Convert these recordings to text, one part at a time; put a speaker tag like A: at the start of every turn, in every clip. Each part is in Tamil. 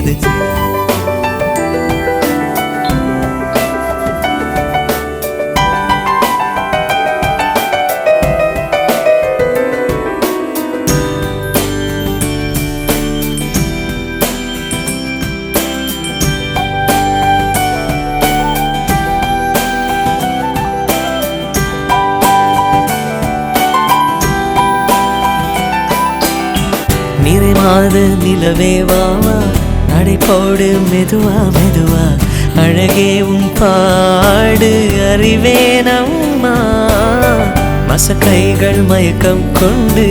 A: சிறியது. நிறைமாத நிலவே வாவா, நடைபோடு மெதுவா மெதுவா, அழகே உன் பாடு அறிவேனம்மா. மசக்கைகள் மயக்கம் கொண்டு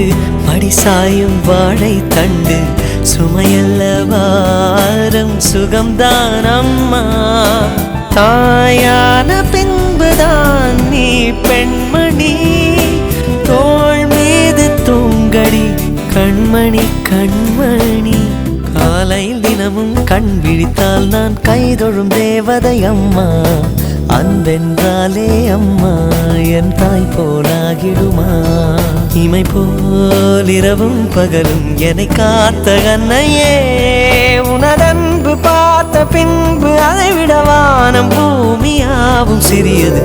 A: மடிசாயும் வாழை தண்டு, சுமையல்ல வாரம் சுகம்தான் அம்மா. தாயான பின்புதான் நீ பெண்மணி, தோள் மீது தூங்கடி கண்மணி கண்மணி. காலையில் தினமும் கண் விழித்தால் நான் கைதொழும் தேவதை அம்மா. அன்பென்றாலே அம்மா என் தாய் போலாகிடுமா. இமை போல் இரவும் பகலும் என்னை காத்த கண்ணையே, உனதன்பு பார்த்த பின்பு அதை விட வானம் பூமியாவும் சிறியது.